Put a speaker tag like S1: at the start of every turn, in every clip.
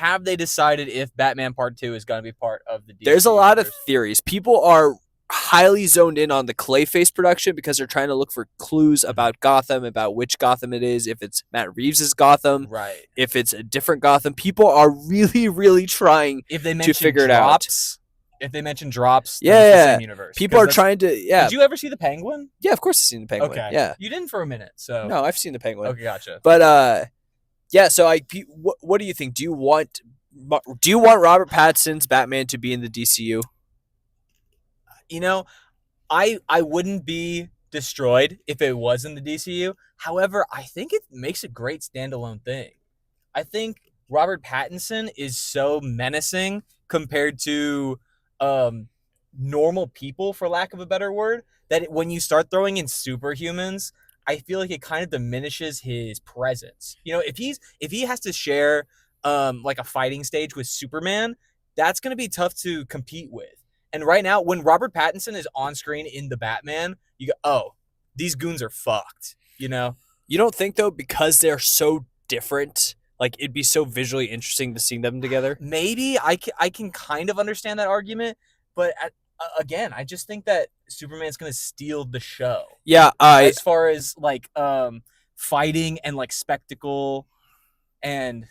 S1: have they decided if Batman Part 2 is going to be part of the DC
S2: There's a lot of
S1: universe?
S2: theories. People are highly zoned in on the Clayface production because they're trying to look for clues about Gotham, about which Gotham it is, if it's Matt Reeves' Gotham,
S1: Right.
S2: if it's a different Gotham. People are really, really trying
S1: If they
S2: to
S1: mention
S2: figure it out.
S1: drops, if they mention drops, then
S2: Yeah,
S1: it's the
S2: yeah.
S1: same universe.
S2: People
S1: 'Cause
S2: are
S1: that's-
S2: trying to, yeah.
S1: Did you ever see the Penguin?
S2: Yeah, of course I've seen the Penguin.
S1: Okay.
S2: Yeah.
S1: You didn't for a minute, so.
S2: No, I've seen the Penguin.
S1: Okay, gotcha.
S2: But, yeah, so what do you think? Do you want Robert Pattinson's Batman to be in the DCU?
S1: You know, I wouldn't be destroyed if it was in the DCU. However, I think it makes a great standalone thing. I think Robert Pattinson is so menacing compared to normal people, for lack of a better word, that when you start throwing in superhumans, I feel like it kind of diminishes his presence. You know, if he has to share like a fighting stage with Superman, that's going to be tough to compete with. And right now, when Robert Pattinson is on screen in the Batman, you go, oh, these goons are fucked. You know?
S2: You don't think, though, because they're so different, like, it'd be so visually interesting to see them together?
S1: Maybe I can kind of understand that argument, but again, I just think that Superman's going to steal the show.
S2: Yeah,
S1: as far as like fighting and like spectacle and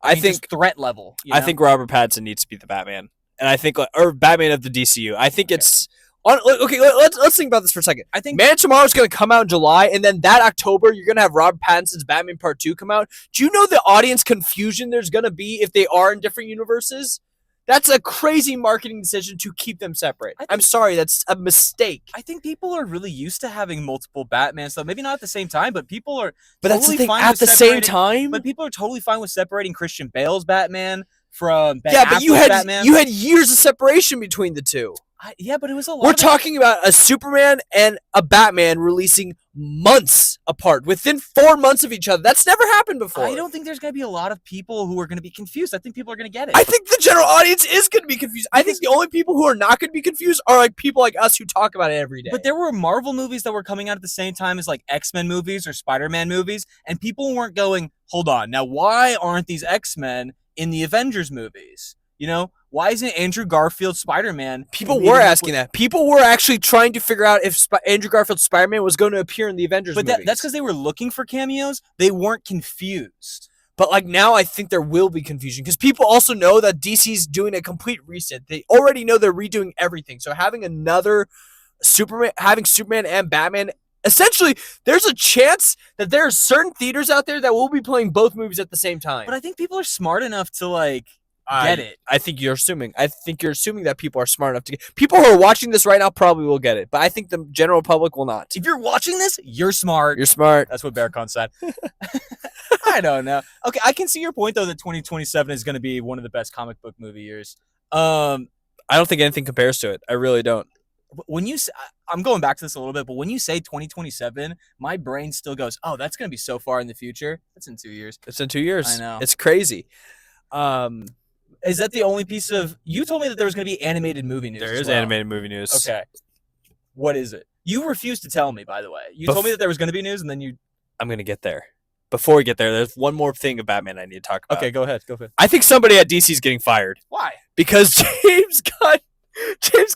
S1: I think just threat level. You know?
S2: I think Robert Pattinson needs to be the Batman, and I think or Batman of the DCU. I think it's okay. Let's think about this for a second.
S1: I think
S2: Man of Tomorrow is going to come out in July, and then that October you're going to have Robert Pattinson's Batman Part 2 come out. Do you know the audience confusion there's going to be if they are in different universes? That's a crazy marketing decision to keep them separate. I'm sorry, that's a mistake.
S1: I think people are really used to having multiple Batmans, though. Maybe not at the same time, but people are.
S2: But that's the thing. At the same time,
S1: but people are totally fine with separating Christian Bale's Batman from Ben
S2: but you had
S1: Batman.
S2: You had years of separation between the two.
S1: Yeah, but it was a lot.
S2: We're talking about a Superman and a Batman releasing months apart, within 4 months of each other. That's never happened before.
S1: I don't think there's going to be a lot of people who are going to be confused. I think people are going to get it.
S2: I think the general audience is going to be confused. I think the only people who are not going to be confused are like people like us who talk about it every day.
S1: But there were Marvel movies that were coming out at the same time as like X-Men movies or Spider-Man movies, and people weren't going, hold on, now why aren't these X-Men in the Avengers movies? You know, why isn't Andrew Garfield Spider-Man?
S2: People were asking that. People were actually trying to figure out if Andrew Garfield Spider-Man was going to appear in the Avengers movies.
S1: But that's because they were looking for cameos. They weren't confused.
S2: But like now I think there will be confusion because people also know that DC's doing a complete reset. They already know they're redoing everything. So having another having Superman and Batman, essentially there's a chance that there are certain theaters out there that will be playing both movies at the same time.
S1: But I think people are smart enough to like get it.
S2: I think you're assuming. I think you're assuming that people are smart enough to get. People who are watching this right now probably will get it, but I think the general public will not.
S1: If you're watching this, you're smart.
S2: You're smart.
S1: That's what Bearcon said. I don't know. Okay, I can see your point though that 2027 is going to be one of the best comic book movie years.
S2: I don't think anything compares to it. I really don't.
S1: When you, I'm going back to this a little bit, but when you say 2027, my brain still goes, "Oh, that's going to be so far in the future." That's in 2 years.
S2: It's in 2 years.
S1: I know.
S2: It's crazy.
S1: Is that the only piece of... You told me that there was going to be animated movie news.
S2: There is animated movie news.
S1: Okay. What is it? You refused to tell me, by the way. You told me that there was going to be news, and then you...
S2: I'm going to get there. Before we get there, there's one more thing of Batman I need to talk about.
S1: Okay, go ahead. Go ahead.
S2: I think somebody at DC is getting fired.
S1: Why?
S2: Because James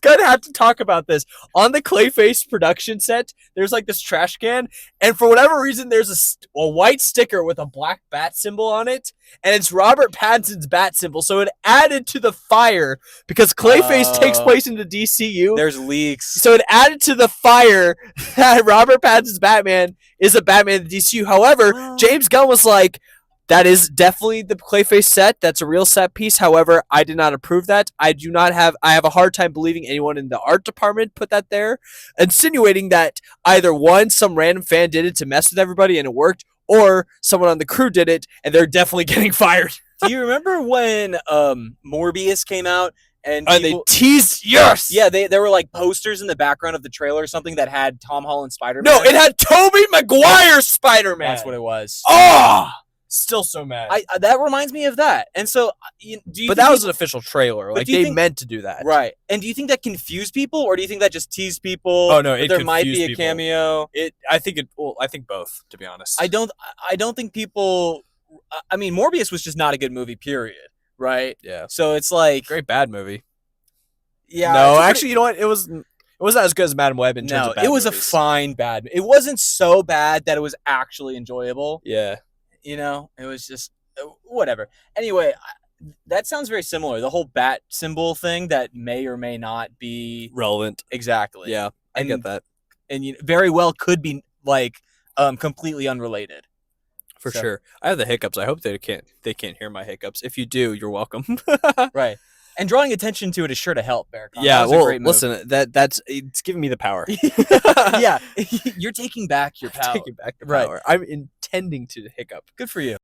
S2: Gunn had to talk about this. On the Clayface production set, there's like this trash can, and for whatever reason, there's a white sticker with a black bat symbol on it, and it's Robert Pattinson's bat symbol, so it added to the fire, because Clayface takes place in the DCU.
S1: There's leaks.
S2: So it added to the fire that Robert Pattinson's Batman is a Batman in the DCU. However, James Gunn was like, that is definitely the Clayface set. That's a real set piece. However, I did not approve that. I have a hard time believing anyone in the art department put that there, insinuating that either one, some random fan did it to mess with everybody and it worked, or someone on the crew did it and they're definitely getting fired.
S1: Do you remember when Morbius came out? And
S2: they teased, yes!
S1: Yeah, there were like posters in the background of the trailer or something that had Tom Holland Spider-Man.
S2: No, it had Tobey Maguire Spider-Man.
S1: That's what it was.
S2: Oh! Still so mad.
S1: That reminds me of that. And so,
S2: but that was an official trailer. Like, they meant to do that.
S1: Right. And do you think that confused people, or do you think that just teased people?
S2: Oh, no,
S1: there might be a cameo.
S2: I think both, to be honest.
S1: I don't think people... I mean, Morbius was just not a good movie, period. right?
S2: Yeah.
S1: So it's like,
S2: Great bad movie.
S1: yeah,
S2: No,
S1: it's a
S2: actually, you know what? It was not as good as Madam Web in terms
S1: no,
S2: of bad
S1: it was a
S2: movies.
S1: fine bad. It wasn't so bad that it was actually enjoyable.
S2: Yeah.
S1: You know, it was just whatever. Anyway, that sounds very similar. The whole bat symbol thing that may or may not be
S2: Relevant.
S1: exactly.
S2: Yeah, I get that.
S1: And very well could be like completely unrelated.
S2: For
S1: So,
S2: sure. I have the hiccups. I hope they can't hear my hiccups. If you do, you're welcome.
S1: right. And drawing attention to it is sure to help, Barracon.
S2: Yeah,
S1: That was a
S2: well,
S1: great move.
S2: listen, that's it's giving me the power.
S1: Yeah, you're taking back your power.
S2: Taking back the
S1: Right.
S2: power. I'm intending to hiccup.
S1: Good for you.